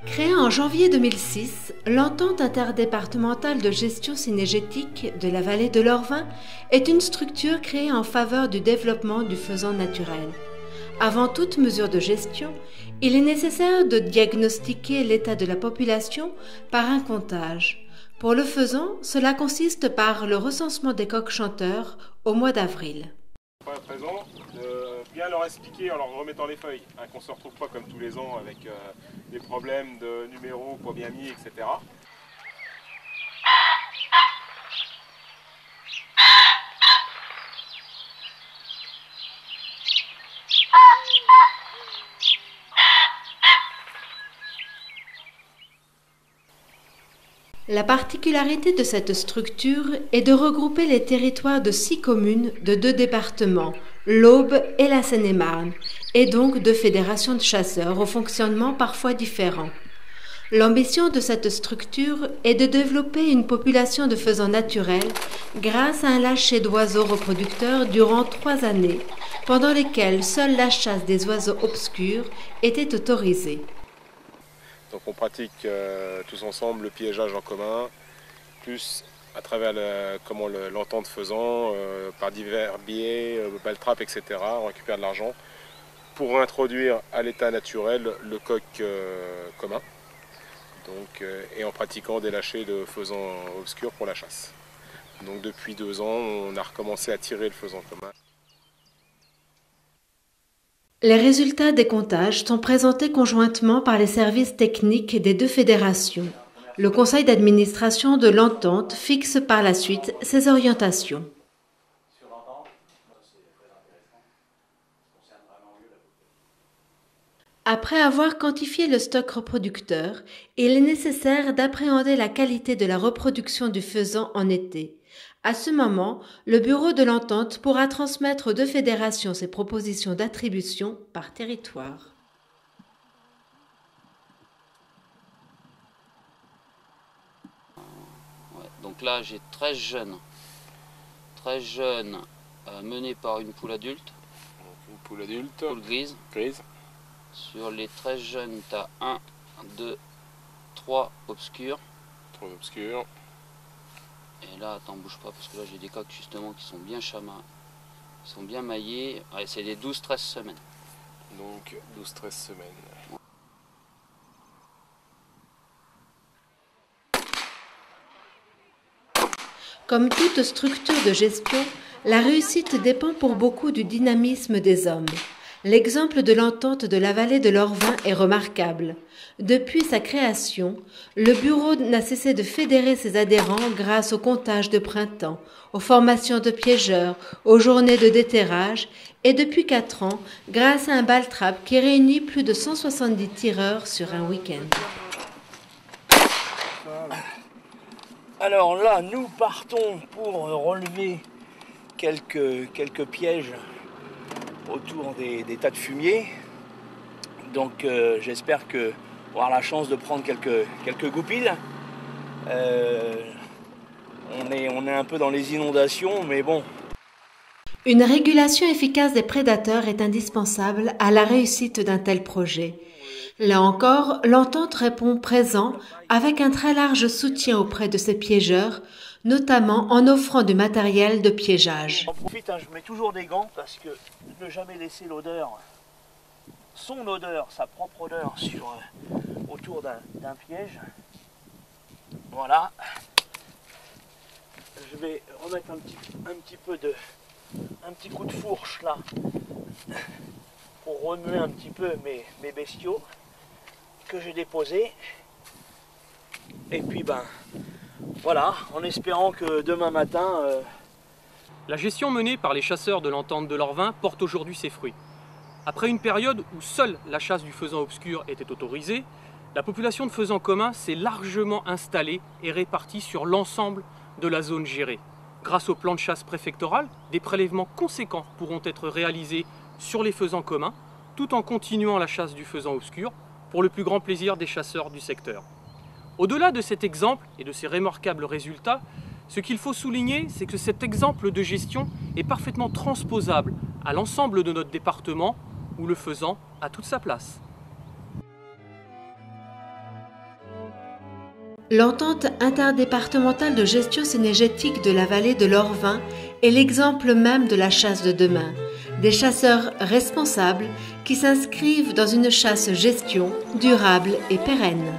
Créée en janvier 2006, l'Entente interdépartementale de gestion cynégétique de la vallée de l'Orvin est une structure créée en faveur du développement du faisan naturel. Avant toute mesure de gestion, il est nécessaire de diagnostiquer l'état de la population par un comptage. Pour le faisan, cela consiste par le recensement des coqs chanteurs au mois d'avril. À présent, de bien leur expliquer en leur remettant les feuilles, qu'on ne se retrouve pas comme tous les ans avec des problèmes de numéros pas bien mis, etc. La particularité de cette structure est de regrouper les territoires de 6 communes de 2 départements, l'Aube et la Seine-et-Marne, et donc 2 fédérations de chasseurs au fonctionnement parfois différent. L'ambition de cette structure est de développer une population de faisans naturels grâce à un lâcher d'oiseaux reproducteurs durant 3 années, pendant lesquelles seule la chasse des oiseaux obscurs était autorisée. Donc on pratique tous ensemble le piégeage en commun, plus à travers l'entente faisan, par divers biais, baltrap, etc. On récupère de l'argent pour introduire à l'état naturel le coq commun, donc, et en pratiquant des lâchers de faisans obscurs pour la chasse. Donc depuis 2 ans, on a recommencé à tirer le faisan commun. Les résultats des comptages sont présentés conjointement par les services techniques des 2 fédérations. Le conseil d'administration de l'Entente fixe par la suite ses orientations. Après avoir quantifié le stock reproducteur, il est nécessaire d'appréhender la qualité de la reproduction du faisan en été. À ce moment, le bureau de l'Entente pourra transmettre aux 2 fédérations ses propositions d'attribution par territoire. Donc là, j'ai 13 jeunes. 13 jeunes menés par une poule adulte. Une poule adulte. Poule grise. Grise. Sur les 13 jeunes, tu as 1, 2, 3 obscurs. 3 obscurs. Et là, attends, bouge pas, parce que là, j'ai des coqs justement qui sont bien chamas. Ils sont bien maillés. Ouais, c'est les 12-13 semaines. Donc 12-13 semaines. Comme toute structure de gestion, la réussite dépend pour beaucoup du dynamisme des hommes. L'exemple de l'Entente de la vallée de l'Orvin est remarquable. Depuis sa création, le bureau n'a cessé de fédérer ses adhérents grâce au comptage de printemps, aux formations de piégeurs, aux journées de déterrage et depuis 4 ans, grâce à un baltrap qui réunit plus de 170 tireurs sur un week-end. Alors là, nous partons pour relever quelques pièges autour des tas de fumier. Donc j'espère qu'on aura la chance de prendre quelques goupilles. On est un peu dans les inondations, mais bon. Une régulation efficace des prédateurs est indispensable à la réussite d'un tel projet. Là encore, l'Entente répond présent avec un très large soutien auprès de ses piégeurs, notamment en offrant du matériel de piégeage. J'en profite, je mets toujours des gants parce que je ne veux jamais laisser l'odeur, son odeur, sa propre odeur autour d'un piège. Voilà. Je vais remettre un petit coup de fourche là pour remuer un petit peu mes bestiaux que j'ai déposés. Et puis voilà, en espérant que demain matin... La gestion menée par les chasseurs de l'Entente de l'Orvin porte aujourd'hui ses fruits. Après une période où seule la chasse du faisan obscur était autorisée, La population de faisans communs s'est largement installée et répartie sur l'ensemble de la zone gérée. Grâce au plan de chasse préfectoral, des prélèvements conséquents pourront être réalisés sur les faisans communs, tout en continuant la chasse du faisan obscur, pour le plus grand plaisir des chasseurs du secteur. Au-delà de cet exemple et de ces remarquables résultats, ce qu'il faut souligner, c'est que cet exemple de gestion est parfaitement transposable à l'ensemble de notre département, où le faisan a toute sa place. L'entente interdépartementale de gestion cynégétique de la vallée de l'Orvin est l'exemple même de la chasse de demain. Des chasseurs responsables qui s'inscrivent dans une chasse-gestion durable et pérenne.